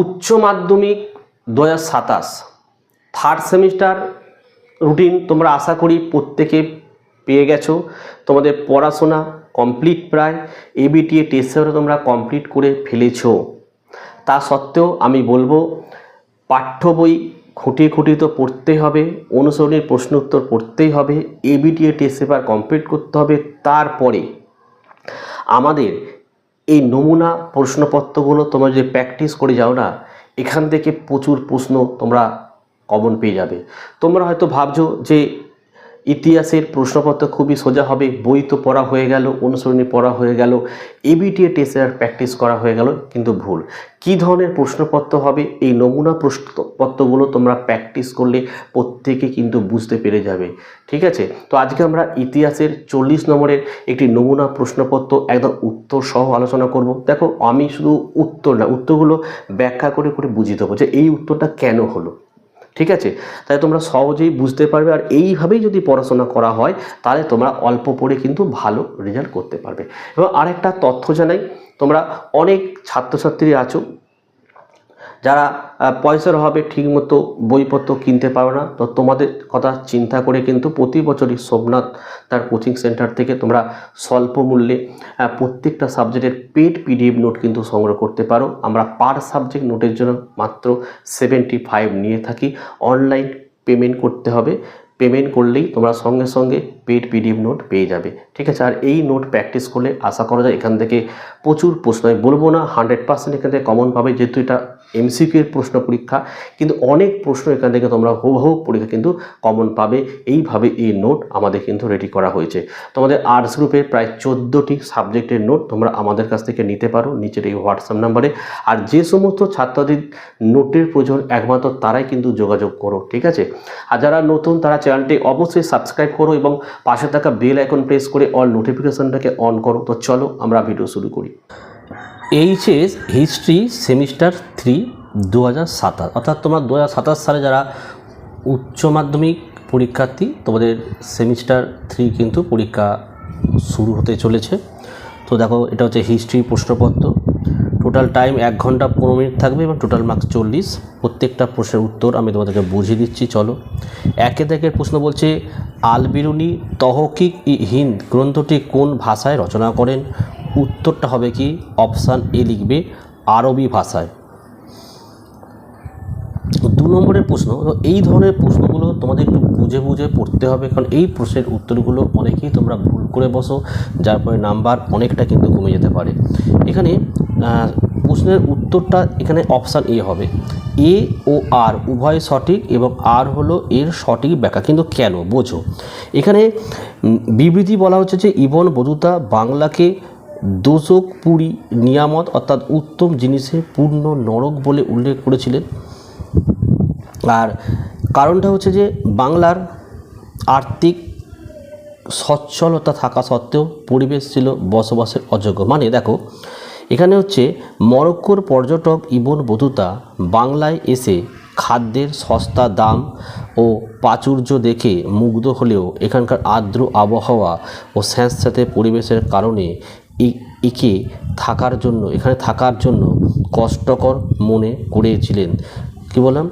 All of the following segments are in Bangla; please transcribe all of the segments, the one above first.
উচ্চ মাধ্যমিক 2027 থার্ড সেমিস্টার রুটিন তোমরা আশা করি প্রত্যেকে পেয়ে গেছো। তোমাদের পড়াশোনা কমপ্লিট, প্রায় এবিটিএ টেস্টও তোমরা কমপ্লিট করে ফেলেছো। তা সত্ত্বেও আমি বলবো পাঠ্য বই খুঁটিয়ে খুঁটিয়ে তো পড়তেই হবে, অনুসরণের প্রশ্ন উত্তর পড়তেই হবে, এবিটিএ টেস্ট পেপার কমপ্লিট করতে হবে। তারপরে আমাদের এই নমুনা প্রশ্নপত্রগুলো তোমরা যদি প্র্যাকটিস করে যাও না, এখান থেকে প্রচুর প্রশ্ন তোমরা কমন পেয়ে যাবে। তোমরা হয়তো ভাবছো যে ইতিহাসের প্রশ্নপত্র খুবই সোজা হবে, বই তো পড়া হয়ে গেল, অনুসরণী পড়া হয়ে গেল, এবিটিএ টেস্টের প্র্যাকটিস করা হয়ে গেল, কিন্তু ভুল। কী ধরনের প্রশ্নপত্র হবে এই নমুনা প্রশ্নপত্রগুলো তোমরা প্র্যাকটিস করলে প্রত্যেকে কিন্তু বুঝতে পেরে যাবে, ঠিক আছে? তো আজকে আমরা ইতিহাসের 40 নম্বরের একটি নমুনা প্রশ্নপত্র একদম উত্তর সহ আলোচনা করব। দেখো, আমি শুধু উত্তর না, উত্তরগুলো ব্যাখ্যা করে করে বুঝিয়ে দেবো যে এই উত্তরটা কেন হলো, ঠিক আছে? তাই তোমরা সহজেই বুঝতে পারবে। আর এইভাবেই যদি পড়াশোনা করা হয় তাহলে তোমরা অল্প পড়ে কিন্তু ভালো রেজাল্ট করতে পারবে। এবং আরেকটা তথ্য জানাই, তোমরা অনেক ছাত্রছাত্রী আছো যারা পয়সার অভাবে ঠিকমতো বইপত্র কিনতে পারো না। তো তোমাদের কথা চিন্তা করে কিন্তু প্রতি বছরই সোমনাথ তার কোচিং সেন্টার থেকে তোমরা স্বল্প মূল্যে প্রত্যেকটা সাবজেক্টের পেড পিডিএফ নোট কিন্তু সংগ্রহ করতে পারো। আমরা পার সাবজেক্ট নোটের জন্য মাত্র 75 নিয়ে থাকি। অনলাইন পেমেন্ট করতে হবে, পেমেন্ট করলেই তোমরা সঙ্গে সঙ্গে পেড পিডিএফ নোট পেয়ে যাবে, ঠিক আছে? আর এই নোট প্র্যাকটিস করলে আশা করা যায় এখান থেকে প্রচুর প্রশ্ন, আমি বলবো না 100% এখান থেকে কমন পাবে, যেহেতু এটা এমসিকিউ এর প্রশ্ন পরীক্ষা, কিন্তু অনেক প্রশ্ন এখান থেকে তোমরা হুবহু পরীক্ষা কিন্তু কমন পাবে। এইভাবে এই নোট আমাদের কিন্তু রেডি করা হয়েছে। তোমাদের আর্টস গ্রুপের প্রায় 14টি সাবজেক্টের নোট তোমরা আমাদের কাছ থেকে নিতে পারো নিচের এই হোয়াটসঅ্যাপ নাম্বারে। আর যে সমস্ত ছাত্রদের নোটের প্রয়োজন একমাত্র তারাই কিন্তু যোগাযোগ করো, ঠিক আছে? আর যারা নতুন তারা চ্যানেলটি অবশ্যই সাবস্ক্রাইব করো এবং পাশে থাকা বেল আইকন প্রেস করে অল নোটিফিকেশনটাকে অন করো। তো চলো আমরা ভিডিও শুরু করি। এইচএস হিস্ট্রি সেমিস্টার 3 2027, অর্থাৎ তোমার 2027 সালে যারা উচ্চ মাধ্যমিক পরীক্ষার্থী তোমাদের সেমিস্টার 3 কিন্তু পরীক্ষা শুরু হতে চলেছে। তো দেখো, এটা হচ্ছে হিস্ট্রি প্রশ্নপত্র। টোটাল টাইম 1 ঘন্টা 15 মিনিট থাকবে এবং টোটাল মার্কস 40। প্রত্যেকটা প্রশ্নের উত্তর আমি তোমাদেরকে বুঝিয়ে দিচ্ছি, চলো। একে থেকে প্রশ্ন বলছে, আল বিরুনি তহকিক ই হিন্দ গ্রন্থটি কোন ভাষায় রচনা করেন? উত্তরটা হবে কি? অপশান এ লিখবে, আরবি ভাষায়। 2 নম্বরের প্রশ্ন, এই ধরনের প্রশ্নগুলো তোমাদের একটু বুঝে বুঝে পড়তে হবে, কারণ এই প্রশ্নের উত্তরগুলো অনেকেই তোমরা ভুল করে বসো, যার ফলে নাম্বার অনেকটা কিন্তু কমে যেতে পারে। এখানে প্রশ্নের উত্তরটা এখানে অপশান এ হবে। এ ও আর উভয় সঠিক এবং আর হলো এর সঠিক ব্যাখ্যা, কিন্তু কেন বোঝো। এখানে বিবৃতি বলা হচ্ছে যে ইবন বতুতা বাংলাকে দোজক পুরী নিয়ামত অর্থাৎ উত্তম জিনিসের পূর্ণ নরক বলে উল্লেখ করেছিলেন। আর কারণটা হচ্ছে যে বাংলার আর্থিক সচ্ছলতা থাকা সত্ত্বেও পরিবেশ ছিল বসবাসের অযোগ্য। মানে দেখো, এখানে হচ্ছে মরক্কোর পর্যটক ইবন বতুতা বাংলায় এসে খাদ্যের সস্তা দাম ও প্রাচুর্য দেখে মুগ্ধ হলেও এখানকার আর্দ্র আবহাওয়া ও স্যাঁতস্যাঁতে পরিবেশের কারণে এখানে থাকার জন্য কষ্টকর মনে করেছিলেন। কি বললাম?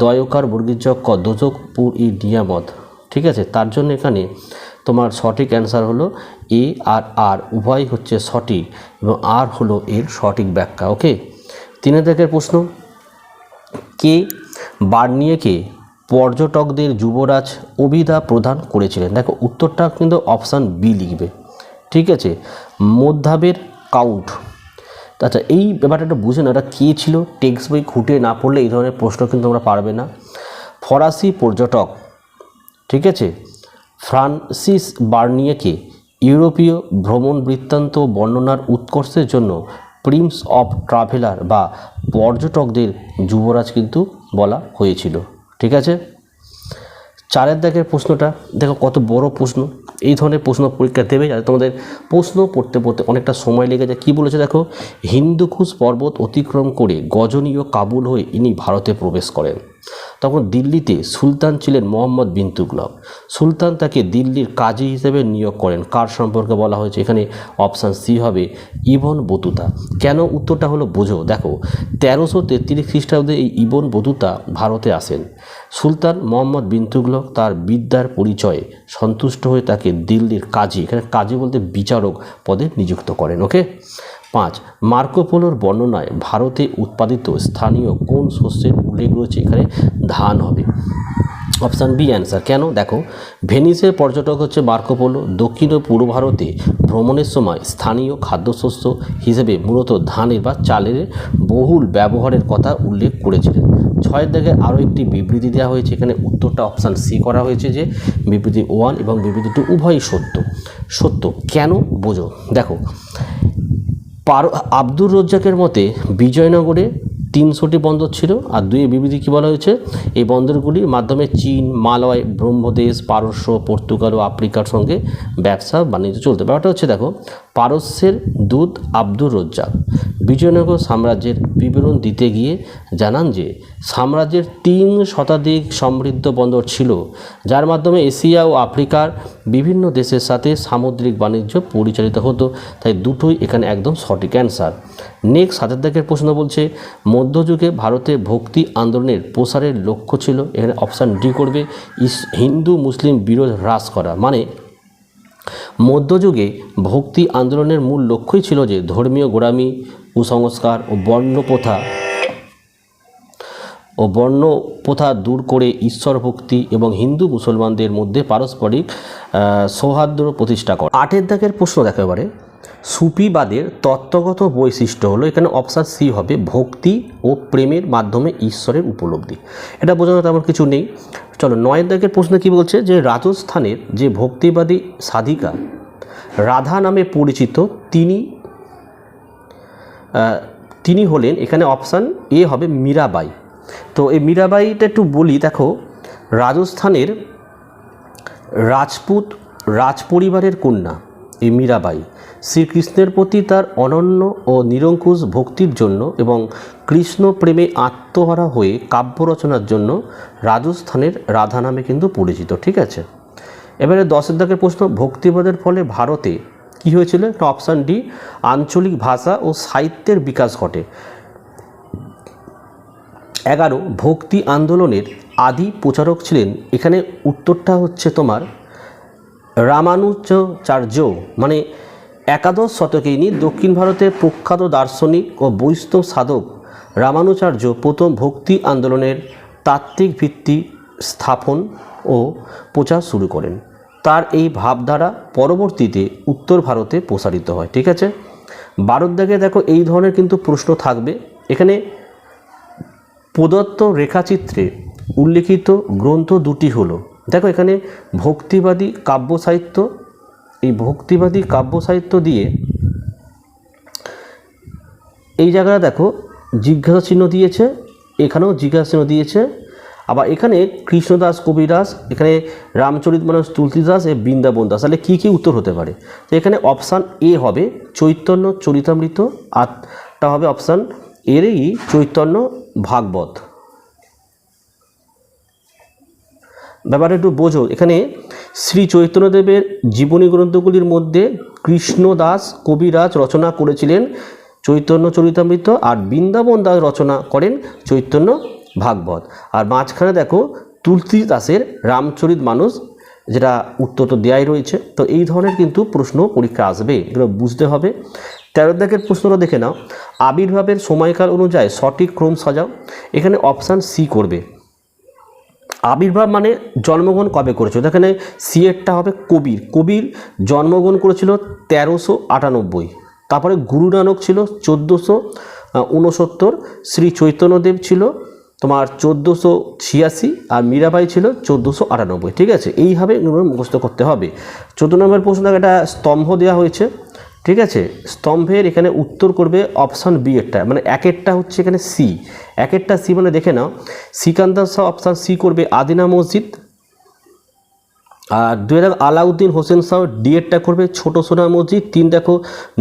দয়কার বর্গীযক দোজকপুর ই নিয়ামত, ঠিক আছে? তার জন্য এখানে তোমার সঠিক অ্যান্সার হলো এ আর আর উভয় হচ্ছে সঠিক এবং আর হলো এর সঠিক ব্যাখ্যা। ওকে, 3 থেকে প্রশ্ন, কে বার্নিয়েকে পর্যটকদের যুবরাজ অভিধা প্রদান করেছিলেন? দেখো, উত্তরটা কিন্তু অপশান বি লিখবে, ঠিক আছে? মধ্যাবের কাউন্ট। আচ্ছা, এই ব্যাপারটা একটু বুঝে না, এটা কী ছিল? টেক্সট বই খুঁটে না পড়লে এই ধরনের প্রশ্ন কিন্তু তোমরা পারবে না। ফরাসি পর্যটক, ঠিক আছে? ফ্রান্সিস বার্নিয়েকে ইউরোপীয় ভ্রমণ বৃত্তান্ত বর্ণনার উৎকর্ষের জন্য প্রিন্স অফ ট্রাভেলার বা পর্যটকদের যুবরাজ কিন্তু বলা হয়েছিল, ঠিক আছে? 4 দাগের প্রশ্নটা দেখো কত বড় প্রশ্ন। এই ধরনের প্রশ্ন পরীক্ষা দেবে যাতে তোমাদের প্রশ্ন পড়তে পড়তে অনেকটা সময় লেগে যায়। কী বলেছে দেখো, হিন্দুকুশ পর্বত অতিক্রম করে গজনী ও কাবুল হয়ে ইনি ভারতে প্রবেশ করেন। তখন দিল্লিতে সুলতান ছিলেন মোহাম্মদ বিন তুগলক। সুলতান তাকে দিল্লির কাজী হিসেবে নিয়োগ করেন। কার সম্পর্কে বলা হয়েছে? এখানে অপশান সি হবে ইবন বতুতা। কেন? উত্তরটা হলো বোঝো। দেখো 1333 খ্রিস্টাব্দে এই ইবন বতুতা ভারতে আসেন। সুলতান মোহাম্মদ বিন তুগলক তার বিদ্যার পরিচয়ে সন্তুষ্ট হয়ে তাকে দিল্লির কাজী, এখানে কাজী বলতে বিচারক পদে নিযুক্ত করেন। ওকে। 5 মার্কো পোলোর বর্ণনায় ভারতে উৎপাদিত স্থানীয় কোন শস্যের উল্লেখ রয়েছে? এখানে ধান হবে। Option B answer. কেন? দেখো ভেনিসের পর্যটক হচ্ছে মার্কো পোলো দক্ষিণ ও পূর্ব ভারতে ভ্রমণের সময় স্থানীয় খাদ্যশস্য হিসেবে মূলত ধানের বা চালের বহুল ব্যবহারের কথা উল্লেখ করেছিলেন। 6 দাগে আরও একটি বিবৃতি দেওয়া হয়েছে। এখানে উত্তরটা অপশান সি করা হয়েছে যে বিবৃতি 1 এবং বিবৃতি 2 উভয়ই সত্য। কেন? বোঝো। দেখো আব্দুর রজ্জাকের মতে বিজয়নগরে 300টি বন্দর ছিল। আর 2 বিবৃতি কী বলা হয়েছে? এই বন্দরগুলির মাধ্যমে চীন, মালয়, ব্রহ্মদেশ, পারস্য, পর্তুগাল ও আফ্রিকার সঙ্গে ব্যবসা বাণিজ্য চলতে। ব্যাপারটা হচ্ছে দেখো পারস্যের দূত আব্দুর রজ্জাক বিজয়নগর সাম্রাজ্যের বিবরণ দিতে গিয়ে জানান যে সাম্রাজ্যের 3 শতাধিক সমৃদ্ধ বন্দর ছিল, যার মাধ্যমে এশিয়া ও আফ্রিকার বিভিন্ন দেশের সাথে সামুদ্রিক বাণিজ্য পরিচালিত হতো। তাই দুটোই এখানে একদম সঠিক অ্যান্সার। নেক্সট 7 দাগের প্রশ্ন বলছে মধ্যযুগে ভারতে ভক্তি আন্দোলনের প্রসারের লক্ষ্য ছিল। এখানে অপশান ডি করবে হিন্দু মুসলিম বিরোধ হ্রাস করা। মানে মধ্যযুগে ভক্তি আন্দোলনের মূল লক্ষ্যই ছিল যে ধর্মীয় গোড়ামি, কুসংস্কার ও বর্ণ প্রথা দূর করে ঈশ্বর ভক্তি এবং হিন্দু মুসলমানদের মধ্যে পারস্পরিক সৌহার্দ্য প্রতিষ্ঠা করা। 8 দাগের প্রশ্ন দেখো এবারে সুফিবাদের তত্ত্বগত বৈশিষ্ট্য হলো, এখানে অপশান সি হবে ভক্তি ও প্রেমের মাধ্যমে ঈশ্বরের উপলব্ধি। এটা বোঝানো তেমন কিছু নেই। চলো 9 দাগের প্রশ্ন কি বলছে যে রাজস্থানের যে ভক্তিবাদী সাধিকা রাধা নামে পরিচিত তিনি হলেন, এখানে অপশান এ হবে মীরাবাই। তো এই মীরাবাইটা একটু বলি। দেখো রাজস্থানের রাজ পরিবারের কন্যা এই মীরাবাই শ্রীকৃষ্ণের প্রতি তার অনন্য ও নিরঙ্কুশ ভক্তির জন্য এবং কৃষ্ণ প্রেমে আত্মহারা হয়ে কাব্য রচনার জন্য রাজস্থানের রাধা নামে কিন্তু পরিচিত। ঠিক আছে। এবারে 10 দাগের প্রশ্ন ভক্তিবাদের ফলে ভারতে কি হয়েছিল? একটা অপশান ডি আঞ্চলিক ভাষা ও সাহিত্যের বিকাশ ঘটে। 11 ভক্তি আন্দোলনের আদি প্রচারক ছিলেন, এখানে উত্তরটা হচ্ছে তোমার রামানুজাচার্য। মানে 11 শতকে ইনি দক্ষিণ ভারতের প্রখ্যাত দার্শনিক ও বৈষ্ণব সাধক রামানুজাচার্য প্রথম ভক্তি আন্দোলনের তাত্ত্বিক ভিত্তি স্থাপন ও প্রচার শুরু করেন। তার এই ভাবধারা পরবর্তীতে উত্তর ভারতে প্রসারিত হয়। ঠিক আছে। 12 দাগে দেখো এই ধরনের কিন্তু প্রশ্ন থাকবে। এখানে প্রদত্ত রেখাচিত্রে উল্লেখিত গ্রন্থ দুটি হলো, দেখো এখানে ভক্তিবাদী কাব্য সাহিত্য, এই ভক্তিবাদী কাব্য সাহিত্য দিয়ে এই জায়গাটা দেখো জিজ্ঞাসা চিহ্ন দিয়েছে, এখানেও জিজ্ঞাসা চিহ্ন দিয়েছে। আবার এখানে কৃষ্ণদাস কবিদাস, এখানে রামচরিতমানস তুলসীদাস এ বৃন্দাবন দাস। তাহলে কী কী উত্তর হতে পারে? তো এখানে অপশান এ হবে চৈতন্য চরিতামৃত, আরটা হবে অপশান এরই চৈতন্য ভাগবত। ব্যাপারে একটু বোঝো। এখানে শ্রী চৈতন্যদেবের জীবনী গ্রন্থগুলির মধ্যে কৃষ্ণদাস কবিরাজ রচনা করেছিলেন চৈতন্য চরিতামৃত, আর বৃন্দাবন দাস রচনা করেন চৈতন্য ভাগবত। আর মাঝখানে দেখো তুলসীদাসের রামচরিতমানস, যেটা উত্তর তো দেয়াই রয়েছে। তো এই ধরনের কিন্তু প্রশ্ন পরীক্ষা আসবে, এগুলো বুঝতে হবে। 13 দাগের প্রশ্নটা দেখে নাও আবির্ভাবের সময়কাল অনুযায়ী সঠিক ক্রম সাজাও। এখানে অপশান সি করবে আবির্ভাব মানে জন্মগ্রহণ কবে করেছিল। এখানে সি এরটা হবে কবির জন্মগ্রহণ করেছিল 1398। তারপরে গুরু নানক ছিল 1469, শ্রী চৈতন্যদেব ছিল তোমার 1486, আর মীরাবাই ছিল 1498। ঠিক আছে। এইভাবে মুখস্থ করতে হবে। 14 নম্বর প্রশ্ন একটা স্তম্ভ দেওয়া হয়েছে। ঠিক আছে। স্তম্ভের এখানে উত্তর করবে অপশান বি এরটা, মানে একেরটা হচ্ছে এখানে সি, একেরটা সি মানে দেখে নাও সিকান্দার শাহ অপশান সি করবে আদিনা মসজিদ। আর 2 দাগ আলাউদ্দিন হোসেন শাহ ডি এরটা করবে ছোট সোনা মসজিদ। 3 দেখো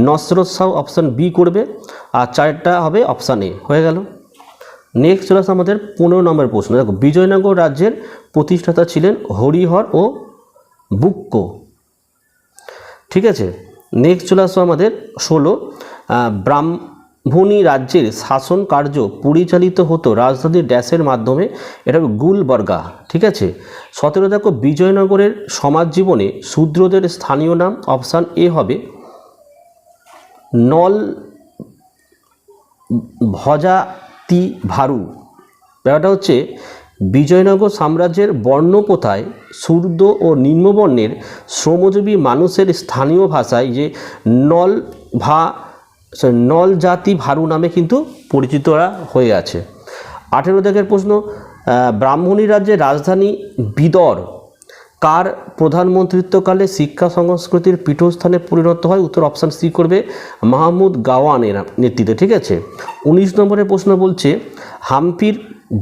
নসরত শাহ অপশান বি করবে। আর 4টা হবে অপশান এ। হয়ে গেল। নেক্সট চলে আসে আমাদের 15 নম্বর প্রশ্ন। দেখো, বিজয়নগর রাজ্যের প্রতিষ্ঠাতা ছিলেন হরিহর ও বুক্ক। ঠিক আছে, নেক্সট চলে আসো আমাদের 16, ব্রাহ্মণী রাজ্যের শাসন কার্য পরিচালিত হতো রাজধানী ড্যাশের মাধ্যমে, এটা গুলবর্গা। ঠিক আছে, 17 দেখো, বিজয়নগরের সমাজ জীবনে শূদ্রদের স্থানীয় নাম, অপশান এ হবে নল ভজাতি ভারু। ব্যাপারটা হচ্ছে বিজয়নগর সাম্রাজ্যের বর্ণপ্রথায় শূদ্র ও নিম্নবর্ণের শ্রমজীবী মানুষের স্থানীয় ভাষায় যে নল জাতি ভারু নামে কিন্তু পরিচিত হয়ে আছে। 18 দাগের প্রশ্ন, ব্রাহ্মণী রাজ্যের রাজধানী বিদর কার প্রধানমন্ত্রিত্বকালে শিক্ষা সংস্কৃতির পীঠস্থানে পরিণত হয়? উত্তর অপশান সি করবে মাহমুদ গাওয়ানের নেতৃত্বে। ঠিক আছে, 19 নম্বরের প্রশ্ন বলছে হাম্পির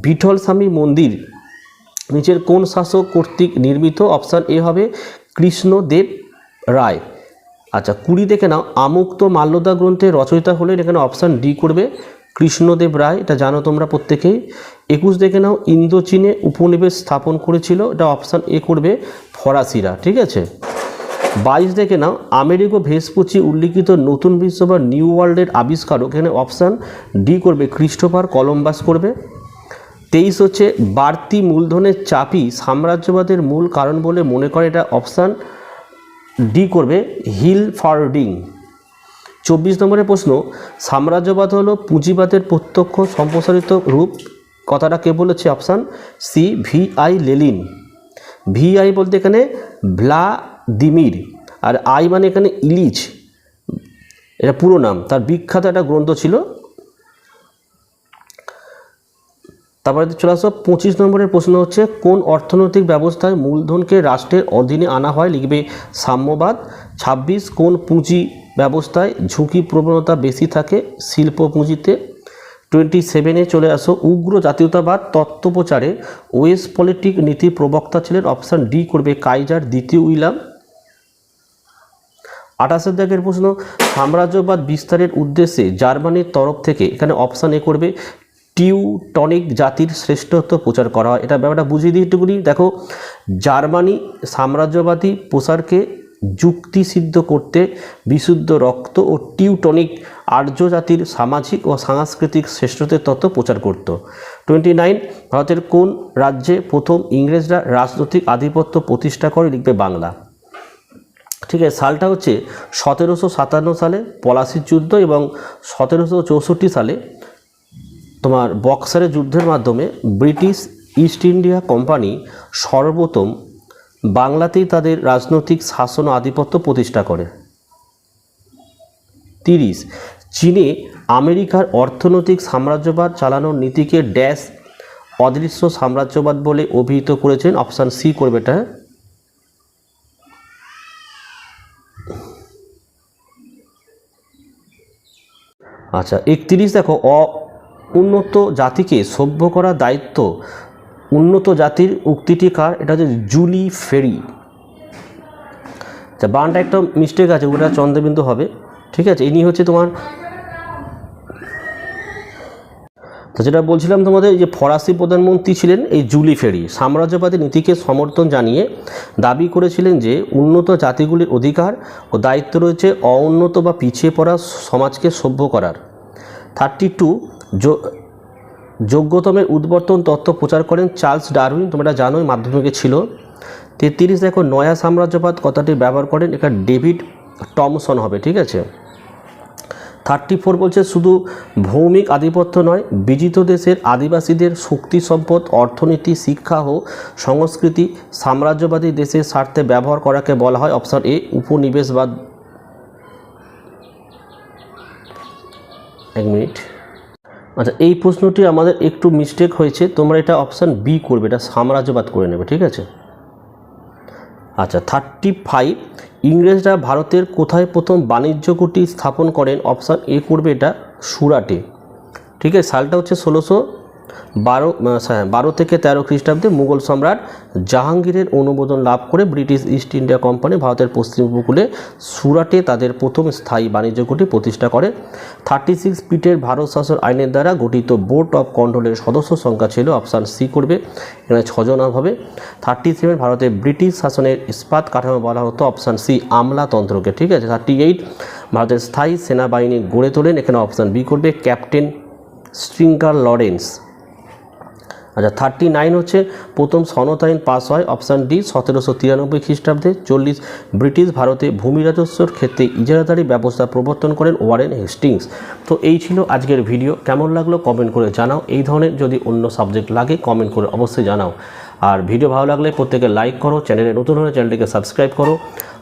বিঠল স্বামী মন্দির নিচের কোন শাসক কর্তৃক নির্মিত? অপশান এ হবে কৃষ্ণদেব রায়। আচ্ছা, 20 দেখে নাও, আমুক্ত মাল্যদা গ্রন্থের রচয়িতা হলেন, এখানে অপশান ডি করবে কৃষ্ণদেব রায়, এটা জানো তোমরা প্রত্যেকেই। 21 দেখে নাও, ইন্দোচীনে উপনিবেশ স্থাপন করেছিল, এটা অপশান এ করবে ফরাসিরা। ঠিক আছে, 22 দেখে নাও, আমেরিকো ভেসপুচি উল্লিখিত নতুন বিশ্ব বা নিউ ওয়ার্ল্ডের আবিষ্কারক, এখানে অপশান ডি করবে ক্রিস্টোফার কলম্বাস করবে। 23 হচ্ছে বাড়তি মূলধনের চাপই সাম্রাজ্যবাদের মূল কারণ বলে মনে করে, এটা অপশান ডি করবে হিলফার্ডিং। 24 নম্বরের প্রশ্ন, সাম্রাজ্যবাদ হলো পুঁজিবাদের প্রত্যক্ষ সম্প্রসারিত রূপ, কথাটা কে বলেছে? Option C VI Lenin. VI বলতে এখানে ভ্লাদিমির, আর আই মানে এখানে ইলিচ, এটা পুরো নাম, তার বিখ্যাত একটা গ্রন্থ ছিল। তারপরে চলে আসো 25 নম্বরের প্রশ্ন হচ্ছে কোন অর্থনৈতিক ব্যবস্থায় মূলধনকে রাষ্ট্রের অধীনে আনা হয়? লিখবে সাম্যবাদ। 26 কোন পুঁজি ব্যবস্থায় ঝুঁকি প্রবণতা বেশি থাকে? শিল্প পুঁজিতে। 27-এ চলে আসো উগ্র জাতীয়তাবাদ তত্ত্বপ্রচারে ওয়েস্ট পলিটিক নীতি প্রবক্তা ছিলেন, অপশান ডি করবে কাইজার দ্বিতীয় উইলিয়াম। 28 দাগের প্রশ্ন, সাম্রাজ্যবাদ বিস্তারের উদ্দেশ্যে জার্মানির তরফ থেকে, এখানে অপশান এ করবে টিউটনিক জাতির শ্রেষ্ঠত্ব প্রচার করা হয়। এটা ব্যাপারটা বুঝিয়ে দিই একটুকুনি। দেখো, জার্মানি সাম্রাজ্যবাদী প্রসারকে যুক্তিসিদ্ধ করতে বিশুদ্ধ রক্ত ও টিউটনিক আর্য জাতির সামাজিক ও সাংস্কৃতিক শ্রেষ্ঠত্বের তত্ত্ব প্রচার করত। 29 ভারতের কোন রাজ্যে প্রথম ইংরেজরা রাজনৈতিক আধিপত্য প্রতিষ্ঠা করে? লিখবে বাংলা। ঠিক আছে, সালটা হচ্ছে 1757 সালে পলাশির যুদ্ধ, এবং 1764 সালে তোমার বক্সারের যুদ্ধের মাধ্যমে ব্রিটিশ ইস্ট ইন্ডিয়া কোম্পানি সর্বপ্রথম বাংলাতেই তাদের রাজনৈতিক শাসন ও আধিপত্য প্রতিষ্ঠা করে। 30 চীনে আমেরিকার অর্থনৈতিক সাম্রাজ্যবাদ চালানোর নীতিকে ড্যাশ অদৃশ্য সাম্রাজ্যবাদ বলে অভিহিত করেছেন, অপশান সি করবে এটা। আচ্ছা, 31 দেখো, উন্নত জাতিকে সভ্য করার দায়িত্ব উন্নত জাতির উক্তিটি কার? এটা হচ্ছে জুলি ফেরি। আচ্ছা, বানটা একটা মিস্টেক আছে, ওটা চন্দ্রবিন্দু হবে। ঠিক আছে, ইনি হচ্ছে তোমার, তো যেটা বলছিলাম তোমাদের, যে ফরাসি প্রধানমন্ত্রী ছিলেন এই জুলি ফেরি। সাম্রাজ্যবাদী নীতিকে সমর্থন জানিয়ে দাবি করেছিলেন যে উন্নত জাতিগুলির অধিকার ও দায়িত্ব রয়েছে অউন্নত বা পিছিয়ে পড়া সমাজকে সভ্য করার। 32 যোগ্যতমের উদ্বর্তন তত্ত্ব প্রচার করেন চার্লস ডারউইন, তোমরা জানোই, মাধ্যমিকে ছিল। 33 দেখো, নয়া সাম্রাজ্যবাদ কথাটি ব্যবহার করেন, এটা ডেভিড টমসন হবে। ঠিক আছে, 34 বলছে শুধু ভৌমিক আধিপত্য নয়, বিজিত দেশের আদিবাসীদের শক্তি সম্পদ, অর্থনীতি, শিক্ষা ও সংস্কৃতি সাম্রাজ্যবাদী দেশের স্বার্থে ব্যবহার করাকে বলা হয়, অপশন এ উপনিবেশবাদ। এক মিনিট, আচ্ছা, এই প্রশ্নটি আমাদের একটু মিস্টেক হয়েছে, তোমরা এটা অপশান বি করবে, এটা সাম্রাজ্যবাদ করে নেবে। ঠিক আছে, আচ্ছা 35 ইংরেজরা ভারতের কোথায় প্রথম বাণিজ্য কুটি স্থাপন করেন? অপশান এ করবে এটা সুরাটে। ঠিক আছে, সালটা হচ্ছে 12 থেকে 13 খ্রিস্টাব্দে মুঘল সম্রাট জাহাঙ্গীরের অনুমোদন লাভ করে ব্রিটিশ ইস্ট ইন্ডিয়া কোম্পানি ভারতের পশ্চিম উপকূলে সুরাটে তাদের প্রথম স্থায়ী বাণিজ্য ঘাঁটি প্রতিষ্ঠা করে। 36 ফিটের ভারত শাসন আইনের দ্বারা গঠিত বোর্ড অফ কন্ট্রোলের সদস্য সংখ্যা ছিল অপশান সি করবে, এখানে 6 জন হবে। 37 ভারতে ব্রিটিশ শাসনের ইস্পাত কাঠামো বলা হতো অপশান সি আমলাতন্ত্রকে, ঠিক আছে। 38 ভারতের স্থায়ী সেনাবাহিনী গড়ে তোলেন, এখানে অপশান বি করবে ক্যাপ্টেন স্ট্রিঙ্গার লরেন্স। আচ্ছা 39 হচ্ছে প্রথম সনদ আইন পাস হয় অপশান ডি 1793 খ্রিস্টাব্দে। 40 ব্রিটিশ ভারতে ভূমি রাজস্বর ক্ষেত্রে ইজারাদারি ব্যবস্থা প্রবর্তন করেন ওয়ারেন হেস্টিংস। তো এই ছিল আজকের ভিডিও, কেমন লাগলো কমেন্ট করে জানাও। এই ধরনের যদি অন্য সাবজেক্ট লাগে কমেন্ট করে অবশ্যই জানাও। আর ভিডিও ভালো লাগলে প্রত্যেকে লাইক করো, চ্যানেলে নতুন হলে চ্যানেলটিকে সাবস্ক্রাইব করো,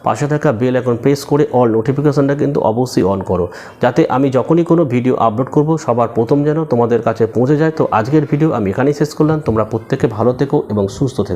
পাশে থাকা বেল আইকন প্রেস করে অল নোটিফিকেশনটা কিন্তু অবশ্যই অন করো, যাতে আমি যখনই কোনো ভিডিও আপলোড করব সবার প্রথম যেন তোমাদের কাছে পৌঁছে যায়। তো আজকের ভিডিও আমি এখানেই শেষ করলাম, তোমরা প্রত্যেকে ভালো থেকো এবং সুস্থ থেকো।